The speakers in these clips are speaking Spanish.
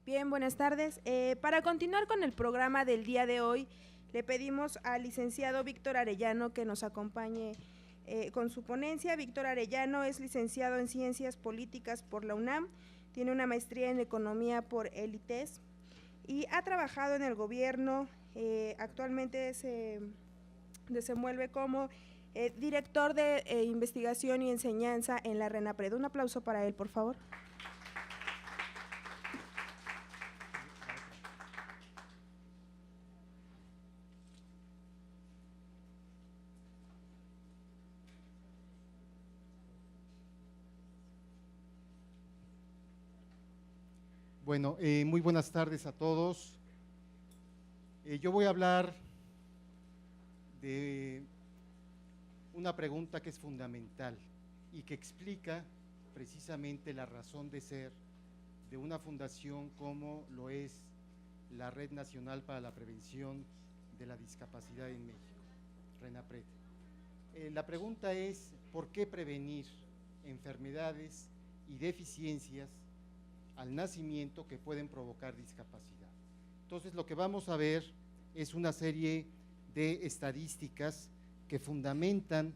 Bien, buenas tardes. Para continuar con el programa del día de hoy, le pedimos al licenciado Víctor Arellano que nos acompañe con su ponencia. Víctor Arellano es licenciado en Ciencias Políticas por la UNAM, tiene una maestría en Economía por el ITES y ha trabajado en el gobierno. Actualmente se desenvuelve como director de investigación y enseñanza en la RENAPRED. Un aplauso para él, por favor. Bueno, muy buenas tardes a todos. Yo voy a hablar de una pregunta que es fundamental y que explica precisamente la razón de ser de una fundación como lo es la Red Nacional para la Prevención de la Discapacidad en México, RENAPRED. La pregunta es, ¿por qué prevenir enfermedades y deficiencias al nacimiento que pueden provocar discapacidad? Entonces, lo que vamos a ver es una serie de estadísticas que fundamentan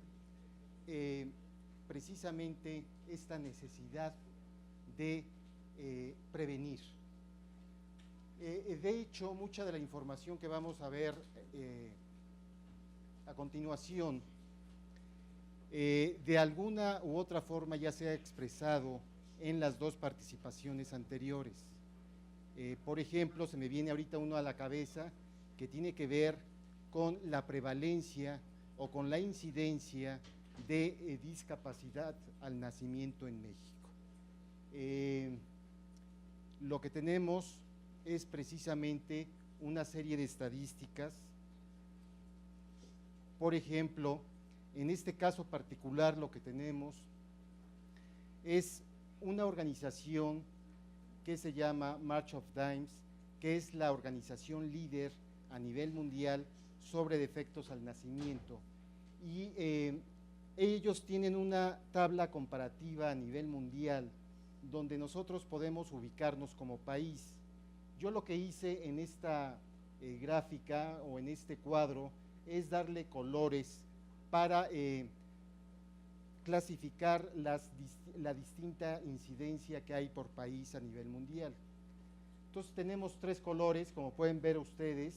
precisamente esta necesidad de prevenir. De hecho, mucha de la información que vamos a ver a continuación, de alguna u otra forma ya se ha expresado en las dos participaciones anteriores. Por ejemplo, se me viene ahorita uno a la cabeza que tiene que ver con la prevalencia o con la incidencia de discapacidad al nacimiento en México. Lo que tenemos es precisamente una serie de estadísticas. Por ejemplo, en este caso particular lo que tenemos es una organización que se llama March of Dimes, que es la organización líder a nivel mundial sobre defectos al nacimiento. Y ellos tienen una tabla comparativa a nivel mundial donde nosotros podemos ubicarnos como país. Yo lo que hice en esta gráfica o en este cuadro es darle colores para clasificar la distinta incidencia que hay por país a nivel mundial. Entonces tenemos tres colores, como pueden ver ustedes.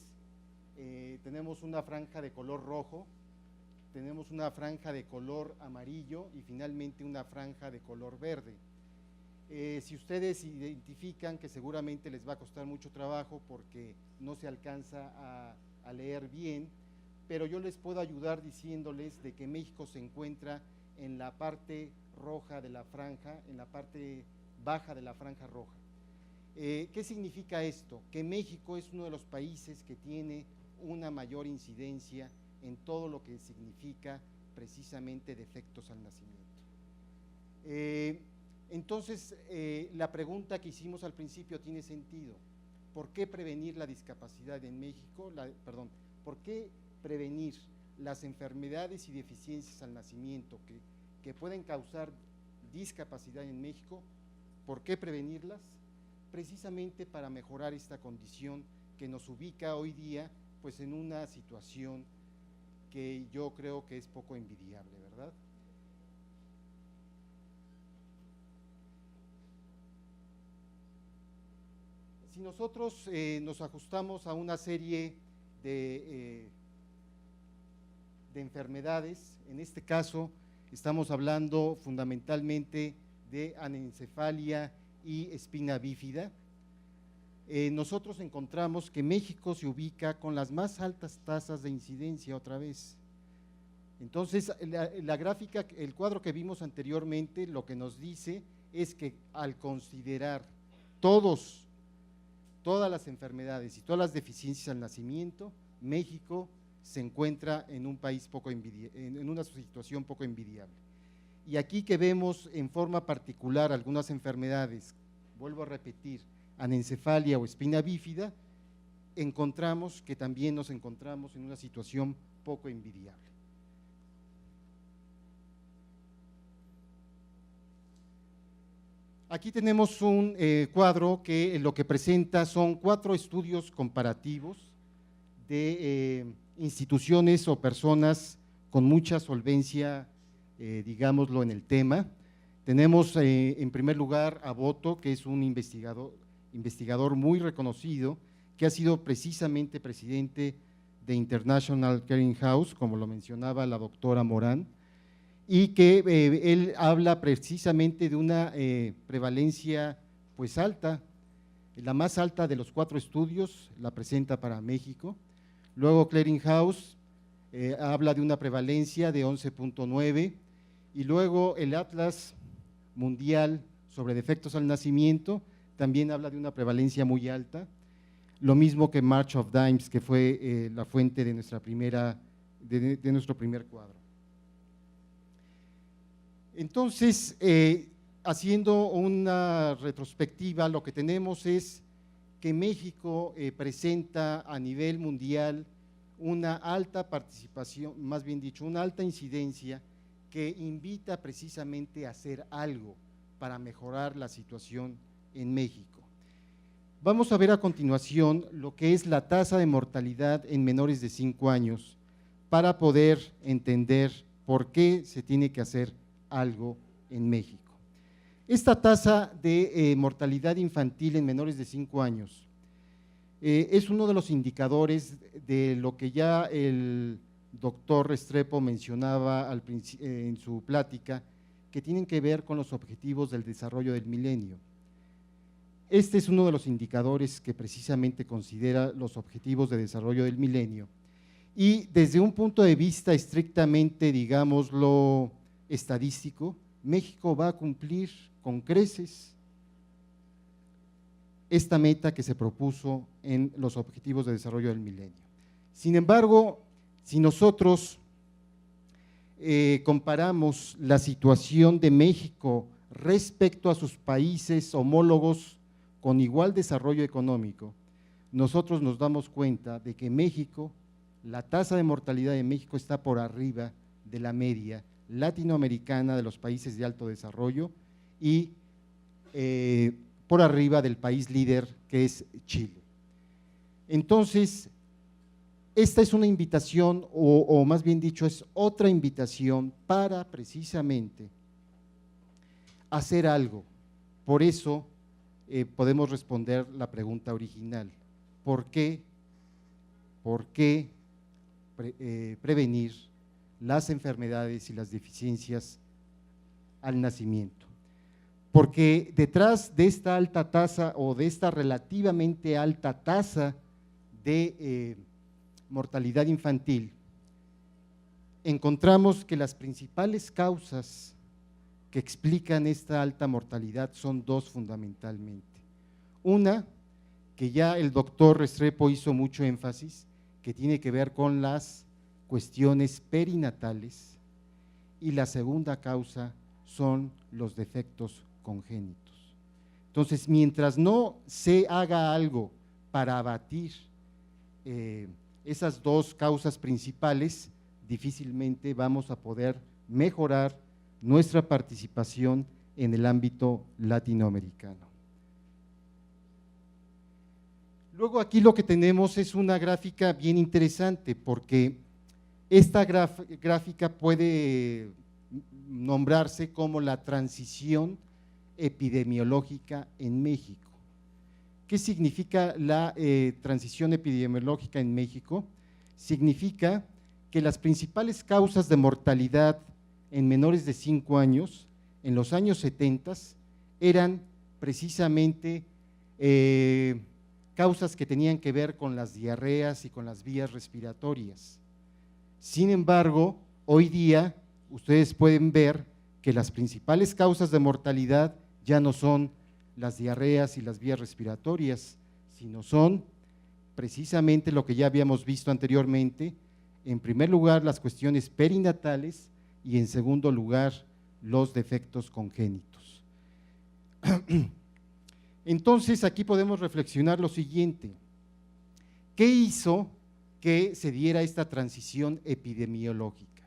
Tenemos una franja de color rojo, tenemos una franja de color amarillo y finalmente una franja de color verde. Si ustedes identifican, que seguramente les va a costar mucho trabajo porque no se alcanza a leer bien, pero yo les puedo ayudar diciéndoles de que México se encuentra en la parte roja de la franja, en la parte baja de la franja roja. ¿Qué significa esto? Que México es uno de los países que tiene una mayor incidencia en todo lo que significa precisamente defectos al nacimiento. Entonces, la pregunta que hicimos al principio tiene sentido. ¿Por qué prevenir la discapacidad en México? ¿Por qué prevenir las enfermedades y deficiencias al nacimiento que pueden causar discapacidad en México? ¿Por qué prevenirlas? Precisamente para mejorar esta condición que nos ubica hoy día pues en una situación que yo creo que es poco envidiable, ¿verdad? Si nosotros nos ajustamos a una serie de enfermedades, en este caso estamos hablando fundamentalmente de anencefalia y espina bífida, nosotros encontramos que México se ubica con las más altas tasas de incidencia otra vez. Entonces, la gráfica, el cuadro que vimos anteriormente, lo que nos dice es que al considerar todas las enfermedades y todas las deficiencias al nacimiento, México se encuentra en un país en una situación poco envidiable. Y aquí que vemos en forma particular algunas enfermedades, vuelvo a repetir, anencefalia o espina bífida, encontramos que también nos encontramos en una situación poco envidiable. Aquí tenemos un cuadro que lo que presenta son 4 estudios comparativos de instituciones o personas con mucha solvencia, digámoslo, en el tema. Tenemos en primer lugar a Boto, que es un investigador muy reconocido, que ha sido precisamente presidente de International Clearing House, como lo mencionaba la doctora Morán, y que él habla precisamente de una prevalencia pues alta, la más alta de los 4 estudios, la presenta para México. Luego Clearing House habla de una prevalencia de 11.9, y luego el Atlas Mundial sobre Defectos al Nacimiento también habla de una prevalencia muy alta, lo mismo que March of Dimes, que fue la fuente de nuestro primer cuadro. Entonces, haciendo una retrospectiva, lo que tenemos es que México presenta a nivel mundial una alta participación, más bien dicho, una alta incidencia que invita precisamente a hacer algo para mejorar la situación en México. Vamos a ver a continuación lo que es la tasa de mortalidad en menores de 5 años para poder entender por qué se tiene que hacer algo en México. Esta tasa de mortalidad infantil en menores de 5 años es uno de los indicadores de lo que ya el doctor Restrepo mencionaba en su plática, que tienen que ver con los objetivos del desarrollo del milenio. Este es uno de los indicadores que precisamente considera los objetivos de desarrollo del milenio, y desde un punto de vista estrictamente, digámoslo, estadístico, México va a cumplir con creces esta meta que se propuso en los objetivos de desarrollo del milenio. Sin embargo, si nosotros comparamos la situación de México respecto a sus países homólogos con igual desarrollo económico, nosotros nos damos cuenta de que México, la tasa de mortalidad de México está por arriba de la media latinoamericana de los países de alto desarrollo y por arriba del país líder, que es Chile. Entonces, esta es una invitación, o más bien dicho, es otra invitación para precisamente hacer algo. Por eso podemos responder la pregunta original: ¿por qué prevenir las enfermedades y las deficiencias al nacimiento? Porque detrás de esta alta tasa, o de esta relativamente alta tasa de mortalidad infantil, encontramos que las principales causas que explican esta alta mortalidad son 2 fundamentalmente. Una, que ya el doctor Restrepo hizo mucho énfasis, que tiene que ver con las cuestiones perinatales, y la segunda causa son los defectos congénitos. Entonces, mientras no se haga algo para abatir esas 2 causas principales, difícilmente vamos a poder mejorar nuestra participación en el ámbito latinoamericano. Luego aquí lo que tenemos es una gráfica bien interesante, porque esta gráfica puede nombrarse como la transición epidemiológica en México. ¿Qué significa la transición epidemiológica en México? Significa que las principales causas de mortalidad en menores de 5 años, en los años 70, eran precisamente causas que tenían que ver con las diarreas y con las vías respiratorias. Sin embargo, hoy día ustedes pueden ver que las principales causas de mortalidad ya no son las diarreas y las vías respiratorias, sino son precisamente lo que ya habíamos visto anteriormente: en primer lugar, las cuestiones perinatales, y en segundo lugar, los defectos congénitos. Entonces, aquí podemos reflexionar lo siguiente: ¿qué hizo que se diera esta transición epidemiológica?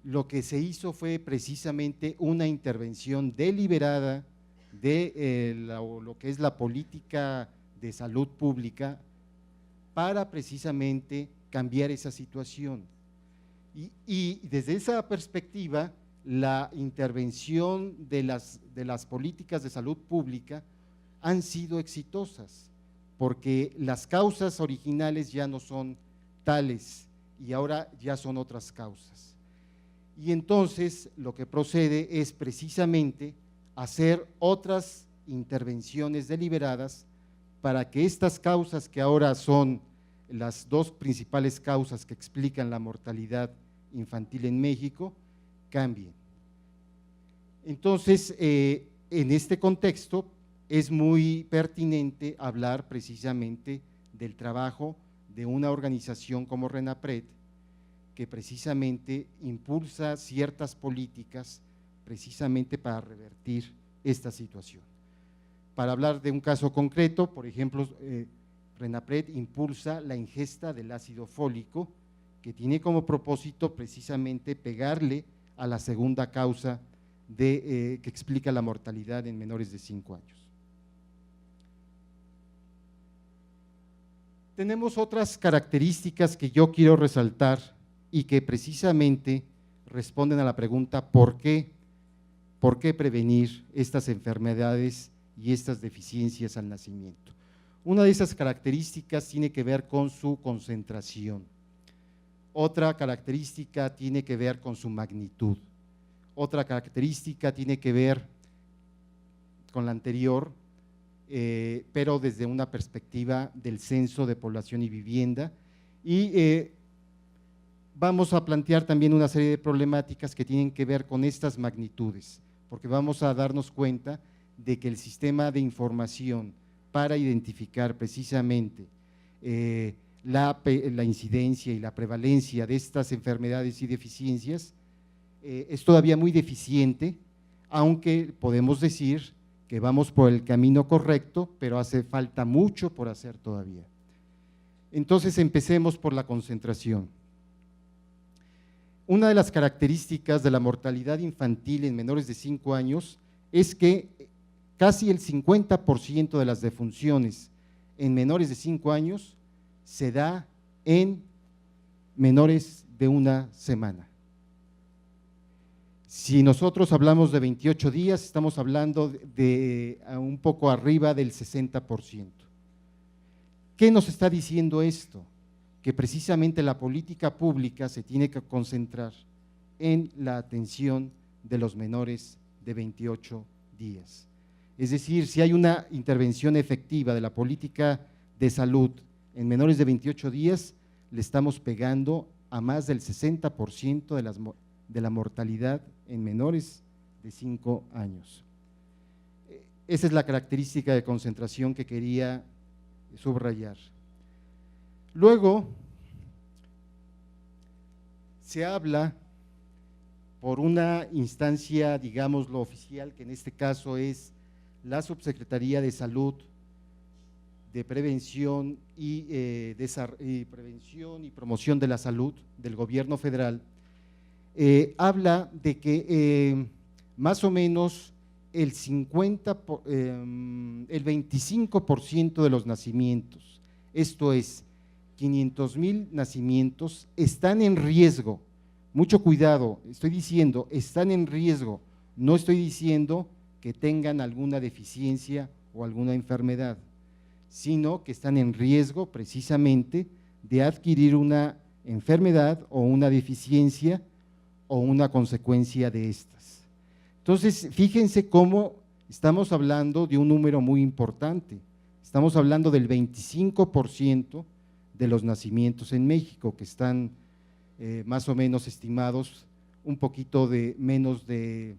lo que se hizo fue precisamente una intervención deliberada de lo que es la política de salud pública para precisamente cambiar esa situación. Y desde esa perspectiva, la intervención de las políticas de salud pública han sido exitosas, porque las causas originales ya no son tales y ahora ya son otras causas. Y entonces lo que procede es precisamente hacer otras intervenciones deliberadas para que estas causas, que ahora son las dos principales causas que explican la mortalidad infantil en México, cambien. Entonces, en este contexto es muy pertinente hablar precisamente del trabajo de una organización como RENAPRED, que precisamente impulsa ciertas políticas precisamente para revertir esta situación. Para hablar de un caso concreto, por ejemplo, RENAPRED impulsa la ingesta del ácido fólico, que tiene como propósito precisamente pegarle a la segunda causa que explica la mortalidad en menores de 5 años. Tenemos otras características que yo quiero resaltar y que precisamente responden a la pregunta ¿por qué prevenir estas enfermedades y estas deficiencias al nacimiento? Una de esas características tiene que ver con su concentración, otra característica tiene que ver con su magnitud, otra característica tiene que ver con la anterior, pero desde una perspectiva del censo de población y vivienda, y vamos a plantear también una serie de problemáticas que tienen que ver con estas magnitudes, porque vamos a darnos cuenta de que el sistema de información para identificar precisamente la incidencia y la prevalencia de estas enfermedades y deficiencias es todavía muy deficiente, aunque podemos decir que vamos por el camino correcto, pero hace falta mucho por hacer todavía. Entonces empecemos por la concentración. Una de las características de la mortalidad infantil en menores de 5 años es que casi el 50% de las defunciones en menores de 5 años se da en menores de 1 semana. Si nosotros hablamos de 28 días, estamos hablando de un poco arriba del 60%. ¿Qué nos está diciendo esto? Que precisamente la política pública se tiene que concentrar en la atención de los menores de 28 días. Es decir, si hay una intervención efectiva de la política de salud en menores de 28 días, le estamos pegando a más del 60% de la mortalidad en menores de 5 años. Esa es la característica de concentración que quería subrayar. Luego, se habla por una instancia, digámoslo, oficial, que en este caso es la Subsecretaría de Salud, de Prevención y Promoción de la Salud del Gobierno Federal, habla de que más o menos el 25% de los nacimientos, esto es 500,000 nacimientos, están en riesgo. Mucho cuidado, estoy diciendo están en riesgo, no estoy diciendo que tengan alguna deficiencia o alguna enfermedad, sino que están en riesgo precisamente de adquirir una enfermedad o una deficiencia o una consecuencia de estas. Entonces, fíjense cómo estamos hablando de un número muy importante, estamos hablando del 25% de los nacimientos en México, que están más o menos estimados un poquito de menos de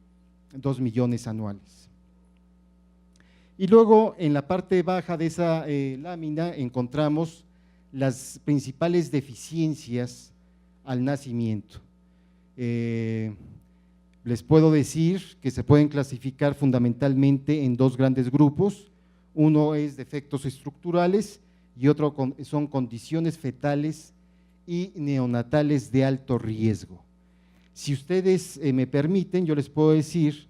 2 millones anuales. Y luego en la parte baja de esa lámina encontramos las principales deficiencias al nacimiento. Les puedo decir que se pueden clasificar fundamentalmente en 2 grandes grupos, uno es defectos estructurales y otro son condiciones fetales y neonatales de alto riesgo. Si ustedes me permiten, yo les puedo decir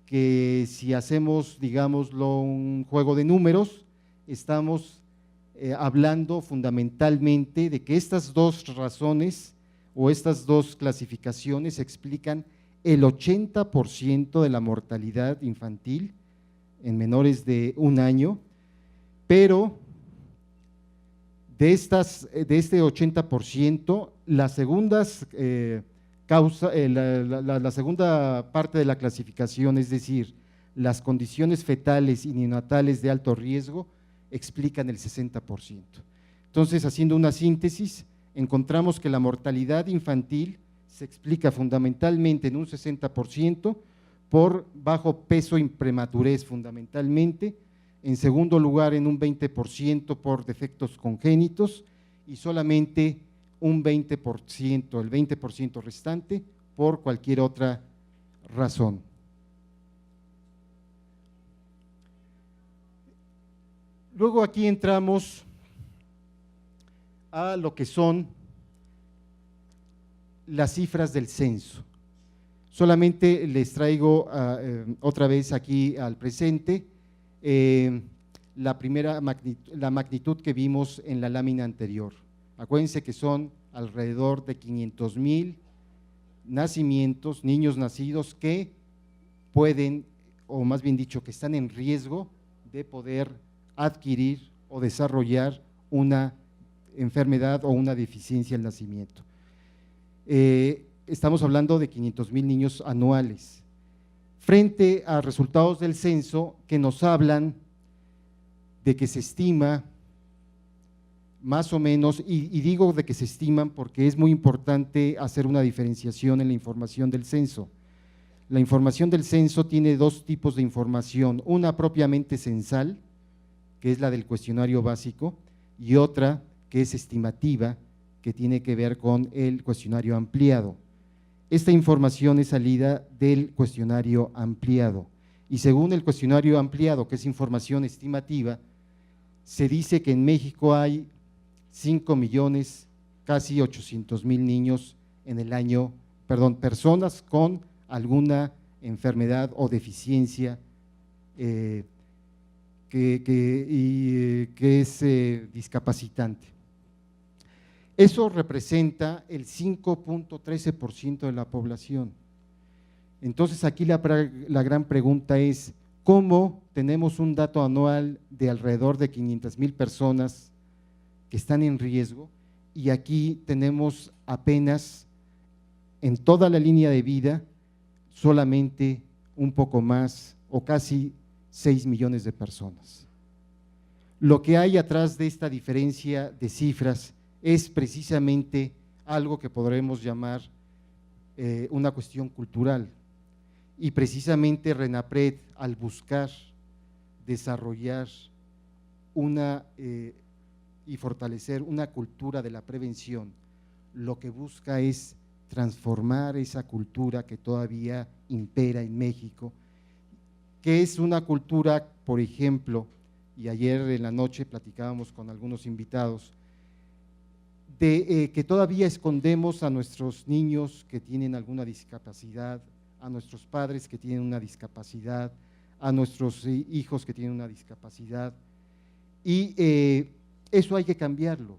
que si hacemos, digámoslo, un juego de números, estamos hablando fundamentalmente de que estas dos razones o estas dos clasificaciones explican el 80% de la mortalidad infantil en menores de 1 año, pero de este 80%, las segundas la segunda parte de la clasificación, es decir, las condiciones fetales y neonatales de alto riesgo, explican el 60%. Entonces, haciendo una síntesis, encontramos que la mortalidad infantil se explica fundamentalmente en un 60% por bajo peso y prematurez fundamentalmente, en segundo lugar en un 20% por defectos congénitos y solamente un 20%, el 20% restante por cualquier otra razón. Luego aquí entramos a lo que son las cifras del censo. Solamente les traigo otra vez aquí al presente la magnitud que vimos en la lámina anterior. Acuérdense que son alrededor de 500,000 nacimientos, niños nacidos que pueden, o más bien dicho, que están en riesgo de poder adquirir o desarrollar una enfermedad o una deficiencia al nacimiento. Estamos hablando de 500,000 niños anuales, frente a resultados del censo que nos hablan de que se estima más o menos, y digo de que se estiman porque es muy importante hacer una diferenciación en la información del censo. La información del censo tiene dos tipos de información, una propiamente censal, que es la del cuestionario básico, y otra que es estimativa, que tiene que ver con el cuestionario ampliado. Esta información es salida del cuestionario ampliado, y según el cuestionario ampliado, que es información estimativa, se dice que en México hay 5 millones, casi 800,000 niños en el año, personas con alguna enfermedad o deficiencia que es discapacitante. Eso representa el 5.13% de la población. Entonces aquí la gran pregunta es, ¿cómo tenemos un dato anual de alrededor de 500,000 personas que están en riesgo y aquí tenemos apenas en toda la línea de vida solamente un poco más o casi 6 millones de personas? Lo que hay atrás de esta diferencia de cifras es precisamente algo que podremos llamar una cuestión cultural, y precisamente RENAPRED, al buscar desarrollar y fortalecer una cultura de la prevención, lo que busca es transformar esa cultura que todavía impera en México, que es una cultura, por ejemplo, y ayer en la noche platicábamos con algunos invitados, de que todavía escondemos a nuestros niños que tienen alguna discapacidad, a nuestros padres que tienen una discapacidad, a nuestros hijos que tienen una discapacidad, y eso hay que cambiarlo,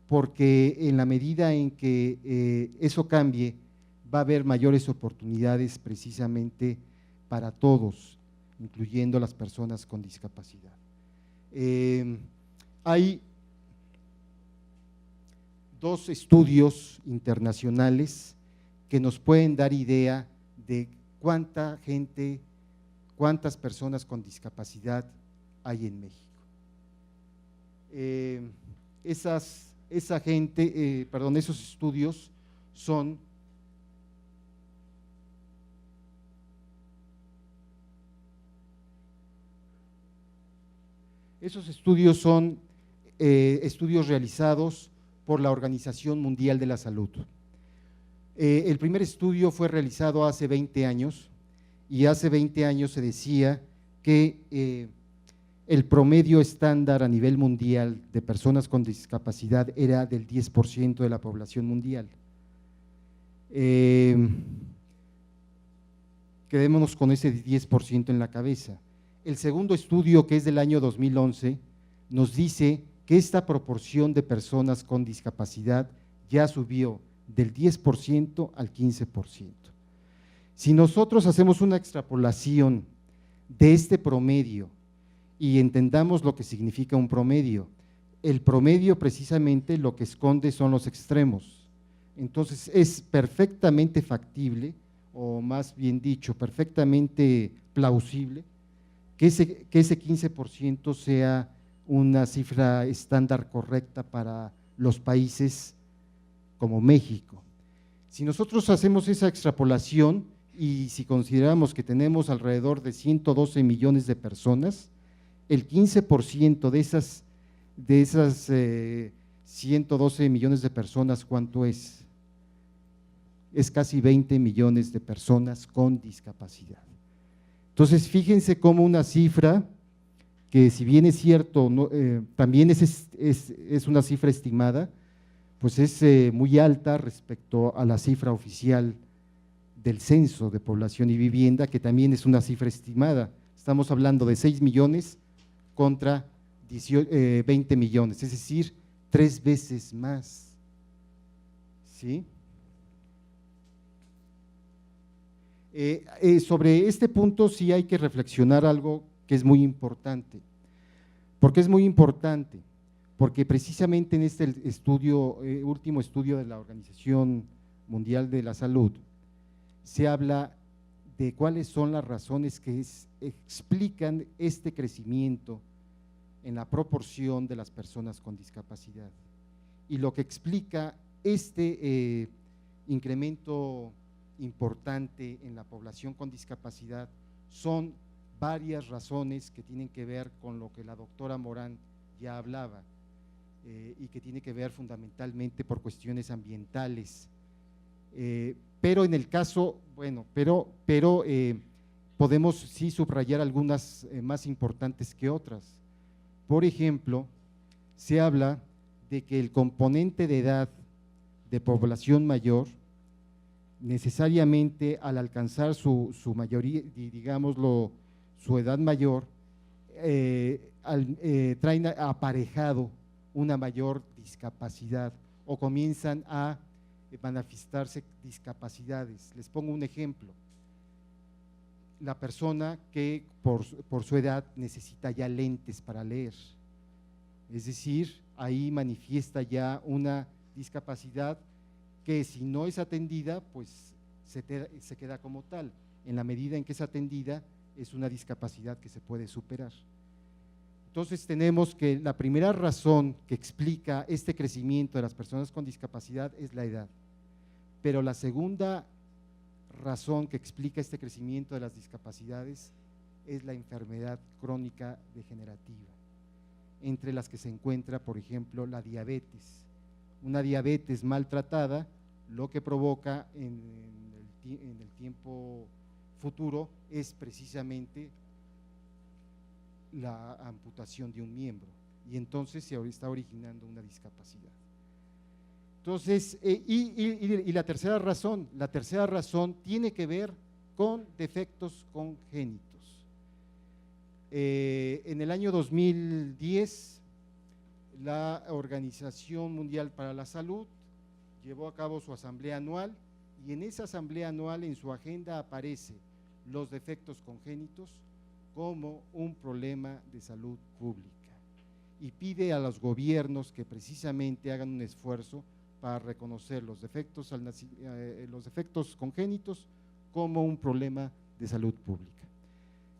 porque en la medida en que eso cambie, va a haber mayores oportunidades precisamente para todos, incluyendo las personas con discapacidad. Hay 2 estudios internacionales que nos pueden dar idea de cuánta gente, cuántas personas con discapacidad hay en México. Esos estudios son estudios realizados por la Organización Mundial de la Salud. El primer estudio fue realizado hace 20 años y hace 20 años se decía que el promedio estándar a nivel mundial de personas con discapacidad era del 10% de la población mundial. Quedémonos con ese 10% en la cabeza. El segundo estudio, que es del año 2011, nos dice que esta proporción de personas con discapacidad ya subió del 10% al 15%. Si nosotros hacemos una extrapolación de este promedio y entendamos lo que significa un promedio, el promedio precisamente lo que esconde son los extremos. Entonces es perfectamente factible, o más bien dicho, perfectamente plausible, que ese 15% sea una cifra estándar correcta para los países como México. Si nosotros hacemos esa extrapolación y si consideramos que tenemos alrededor de 112 millones de personas, el 15% de esas 112 millones de personas, ¿cuánto es? Es casi 20 millones de personas con discapacidad. Entonces, fíjense cómo una cifra que, si bien es cierto, no, también es una cifra estimada, pues es muy alta respecto a la cifra oficial del Censo de Población y Vivienda, que también es una cifra estimada. Estamos hablando de 6 millones contra 20 millones, es decir, 3 veces más. ¿Sí? Sobre este punto sí hay que reflexionar algo que es muy importante. ¿Por qué es muy importante? Porque precisamente en este estudio, último estudio de la Organización Mundial de la Salud, se habla de cuáles son las razones que explican este crecimiento en la proporción de las personas con discapacidad. Y lo que explica este incremento importante en la población con discapacidad son varias razones que tienen que ver con lo que la doctora Morán ya hablaba, y que tiene que ver fundamentalmente por cuestiones ambientales, pero en el caso, bueno, pero podemos sí subrayar algunas más importantes que otras. Por ejemplo, se habla de que el componente de edad de población mayor necesariamente al alcanzar su mayoría, digámoslo, su edad mayor, traen aparejado una mayor discapacidad o comienzan a manifestarse discapacidades. Les pongo un ejemplo: la persona que por su edad necesita ya lentes para leer, es decir, ahí manifiesta ya una discapacidad que, si no es atendida, pues se queda como tal. En la medida en que es atendida, es una discapacidad que se puede superar. Entonces tenemos que la primera razón que explica este crecimiento de las personas con discapacidad es la edad, pero la segunda razón que explica este crecimiento de las discapacidades es la enfermedad crónica degenerativa, entre las que se encuentra, por ejemplo, la diabetes. Una diabetes maltratada lo que provoca en el tiempo futuro es precisamente la amputación de un miembro, y entonces se está originando una discapacidad. Entonces, y la tercera razón tiene que ver con defectos congénitos. En el año 2010, la Organización Mundial para la Salud llevó a cabo su asamblea anual, y en esa asamblea anual, en su agenda, aparece los defectos congénitos como un problema de salud pública, y pide a los gobiernos que precisamente hagan un esfuerzo para reconocer los defectos congénitos como un problema de salud pública.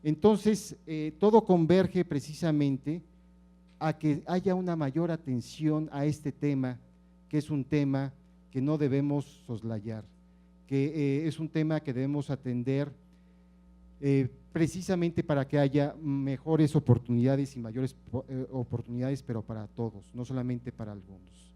Entonces, todo converge precisamente a que haya una mayor atención a este tema, que es un tema que no debemos soslayar, que es un tema que debemos atender precisamente para que haya mejores oportunidades y mayores oportunidades, pero para todos, no solamente para algunos.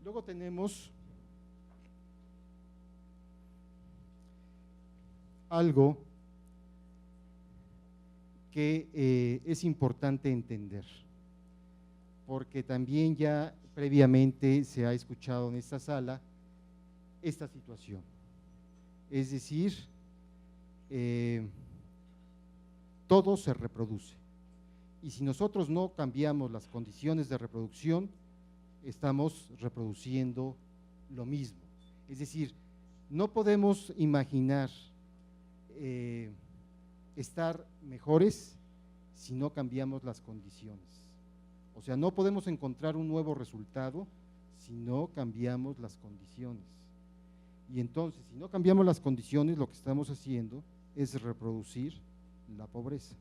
Luego tenemos algo que es importante entender, porque también ya previamente se ha escuchado en esta sala esta situación. Es decir, todo se reproduce, y si nosotros no cambiamos las condiciones de reproducción, estamos reproduciendo lo mismo. Es decir, no podemos imaginar estar mejores si no cambiamos las condiciones. O sea, no podemos encontrar un nuevo resultado si no cambiamos las condiciones. Y entonces, si no cambiamos las condiciones, lo que estamos haciendo es reproducir la pobreza.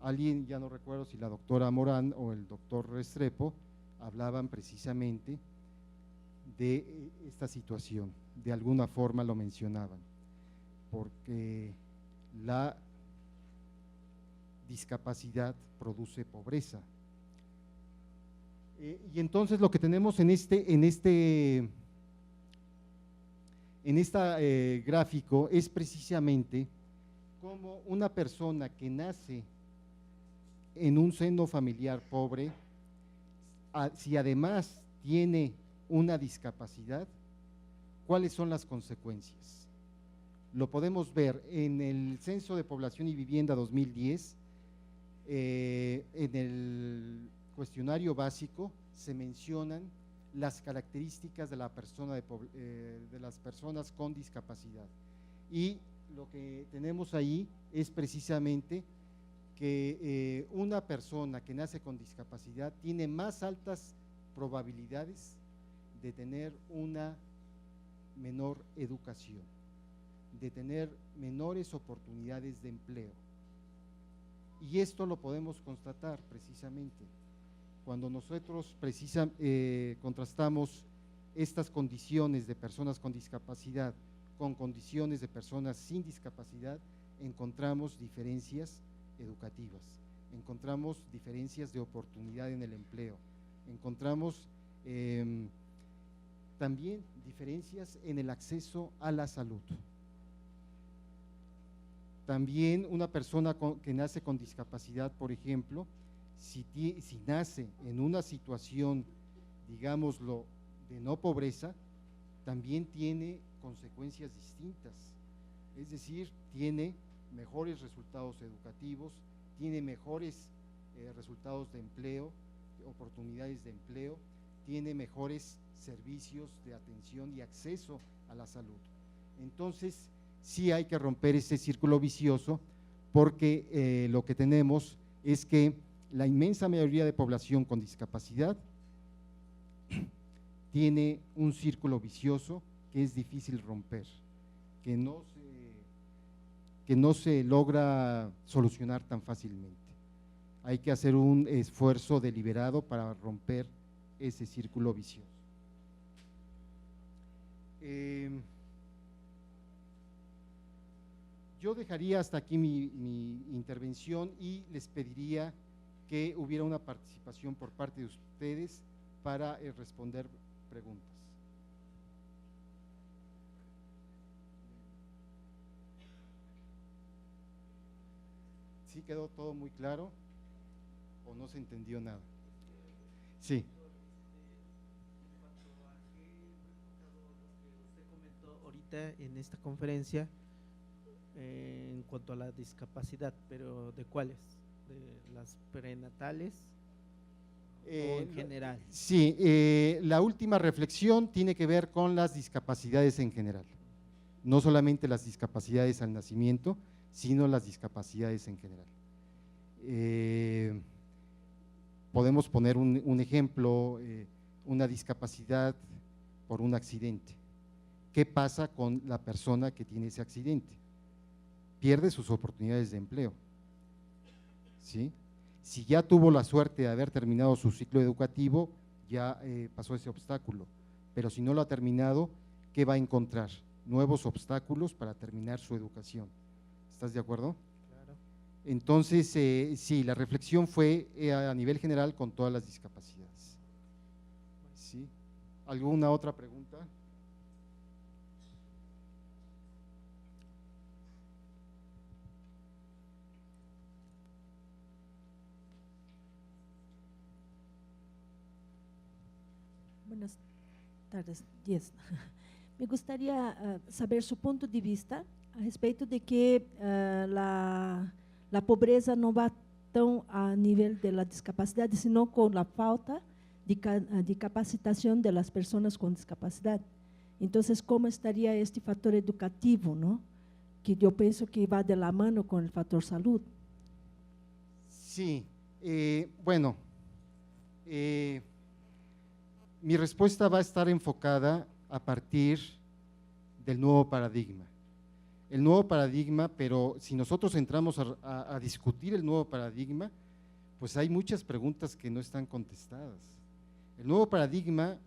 Alguien, ya no recuerdo si la doctora Morán o el doctor Restrepo, hablaban precisamente de esta situación, de alguna forma lo mencionaban, porque la discapacidad produce pobreza. Y entonces lo que tenemos en este gráfico es precisamente cómo una persona que nace en un seno familiar pobre, si además tiene una discapacidad, ¿cuáles son las consecuencias? Lo podemos ver en el Censo de Población y Vivienda 2010, en el cuestionario básico se mencionan las características de las personas con discapacidad, y lo que tenemos ahí es precisamente que una persona que nace con discapacidad tiene más altas probabilidades de tener una menor educación, de tener menores oportunidades de empleo. Y esto lo podemos constatar precisamente cuando nosotros contrastamos estas condiciones de personas con discapacidad con condiciones de personas sin discapacidad, encontramos diferencias educativas, encontramos diferencias de oportunidad en el empleo, encontramos también diferencias en el acceso a la salud. También una persona que nace con discapacidad, por ejemplo, si nace en una situación, digámoslo, de no pobreza, también tiene consecuencias distintas, es decir, tiene mejores resultados educativos, tiene mejores resultados de empleo, oportunidades de empleo, tiene mejores servicios de atención y acceso a la salud. Entonces, sí hay que romper ese círculo vicioso, porque lo que tenemos es que la inmensa mayoría de población con discapacidad tiene un círculo vicioso que es difícil romper, que no se logra solucionar tan fácilmente. Hay que hacer un esfuerzo deliberado para romper ese círculo vicioso. Yo dejaría hasta aquí mi intervención y les pediría que hubiera una participación por parte de ustedes para responder preguntas. ¿Sí quedó todo muy claro o no se entendió nada? Sí. En cuanto a qué resultado lo que usted comentó ahorita en esta conferencia, en cuanto a la discapacidad, pero ¿de cuáles? ¿De las prenatales o en general? Sí, la última reflexión tiene que ver con las discapacidades en general, no solamente las discapacidades al nacimiento, sino las discapacidades en general. Podemos poner un ejemplo, una discapacidad por un accidente. ¿Qué pasa con la persona que tiene ese accidente? Pierde sus oportunidades de empleo, ¿sí? Si ya tuvo la suerte de haber terminado su ciclo educativo, ya pasó ese obstáculo, pero si no lo ha terminado, ¿qué va a encontrar? Nuevos obstáculos para terminar su educación. ¿Estás de acuerdo? Claro. Entonces, sí, la reflexión fue a nivel general con todas las discapacidades. ¿Sí? ¿Alguna otra pregunta? Buenas tardes, días. Me gustaría saber su punto de vista a respeito de que la pobreza não vai tão a nível da discapacidade, senão com a falta de capacitação das pessoas com discapacidade. Então, como estaria este fator educativo, não? Que eu penso que vai de la mano com o fator saúde? Sí, bueno, mi respuesta va a estar enfocada a partir del nuevo paradigma. El nuevo paradigma, pero si nosotros entramos a discutir el nuevo paradigma, pues hay muchas preguntas que no están contestadas. El nuevo paradigma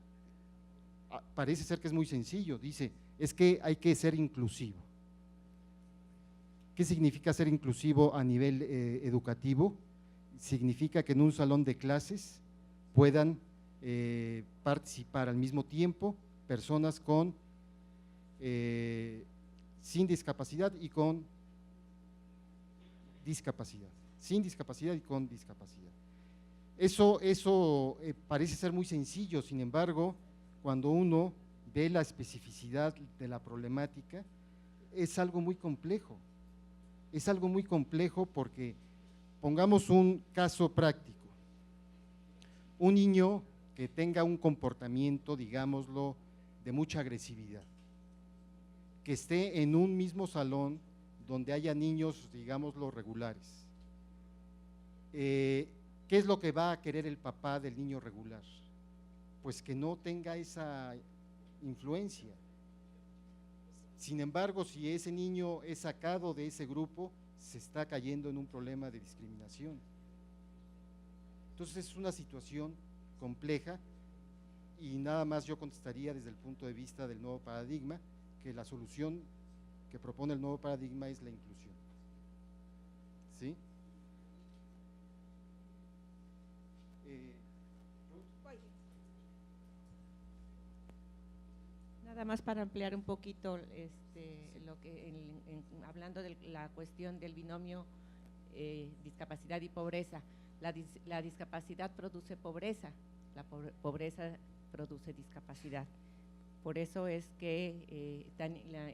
parece ser que es muy sencillo, dice, es que hay que ser inclusivo. ¿Qué significa ser inclusivo a nivel educativo? Significa que en un salón de clases puedan participar al mismo tiempo personas con sin discapacidad y con discapacidad, sin discapacidad y con discapacidad. Eso parece ser muy sencillo, sin embargo, cuando uno ve la especificidad de la problemática, es algo muy complejo. Es algo muy complejo porque, pongamos un caso práctico, un niño que tenga un comportamiento, digámoslo, de mucha agresividad, que esté en un mismo salón donde haya niños, digámoslo, regulares. ¿Qué es lo que va a querer el papá del niño regular? Pues que no tenga esa influencia. Sin embargo, si ese niño es sacado de ese grupo, se está cayendo en un problema de discriminación. Entonces es una situación compleja y nada más yo contestaría desde el punto de vista del nuevo paradigma, que la solución que propone el nuevo paradigma es la inclusión. ¿Sí? Nada más para ampliar un poquito lo que hablando de la cuestión del binomio discapacidad y pobreza. La discapacidad produce pobreza, la pobreza produce discapacidad. Por eso es que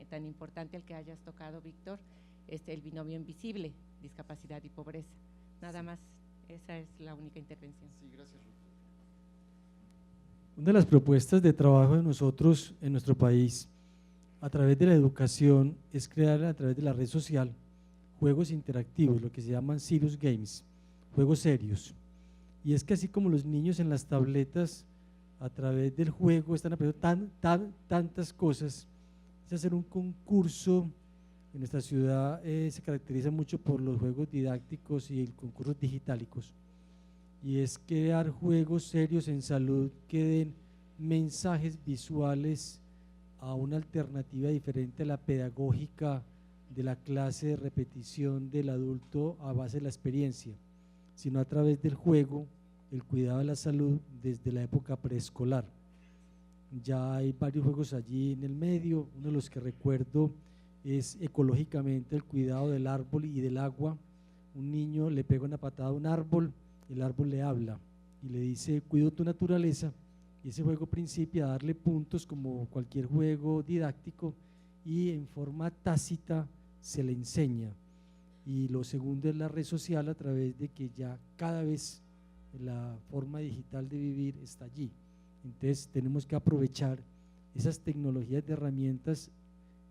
tan importante el que hayas tocado, Víctor, el binomio invisible, discapacidad y pobreza. Nada más, esa es la única intervención. Sí, gracias, Ruth. Una de las propuestas de trabajo de nosotros en nuestro país, a través de la educación, es crear a través de la red social juegos interactivos, lo que se llaman serious games, juegos serios. Y es que así como los niños en las tabletas, a través del juego están aprendiendo tantas cosas, es hacer un concurso. En nuestra ciudad se caracteriza mucho por los juegos didácticos y concursos digitálicos, y es crear juegos serios en salud que den mensajes visuales a una alternativa diferente a la pedagógica de la clase de repetición del adulto a base de la experiencia, sino a través del juego, el cuidado de la salud desde la época preescolar. Ya hay varios juegos allí en el medio. Uno de los que recuerdo es ecológicamente el cuidado del árbol y del agua. Un niño le pega una patada a un árbol, el árbol le habla y le dice cuido tu naturaleza, y ese juego principia a darle puntos como cualquier juego didáctico, y en forma tácita se le enseña. Y lo segundo es la red social, a través de que ya cada vez la forma digital de vivir está allí. Entonces tenemos que aprovechar esas tecnologías de herramientas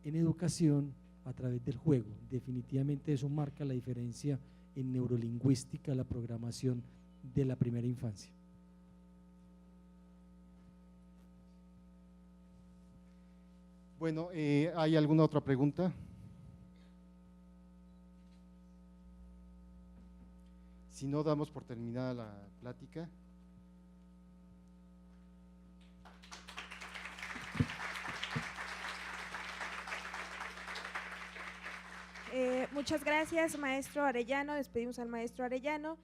en educación a través del juego. Definitivamente eso marca la diferencia en neurolingüística, la programación de la primera infancia. Bueno, ¿hay alguna otra pregunta? Si no, damos por terminada la plática. Muchas gracias, maestro Arellano. Despedimos al maestro Arellano.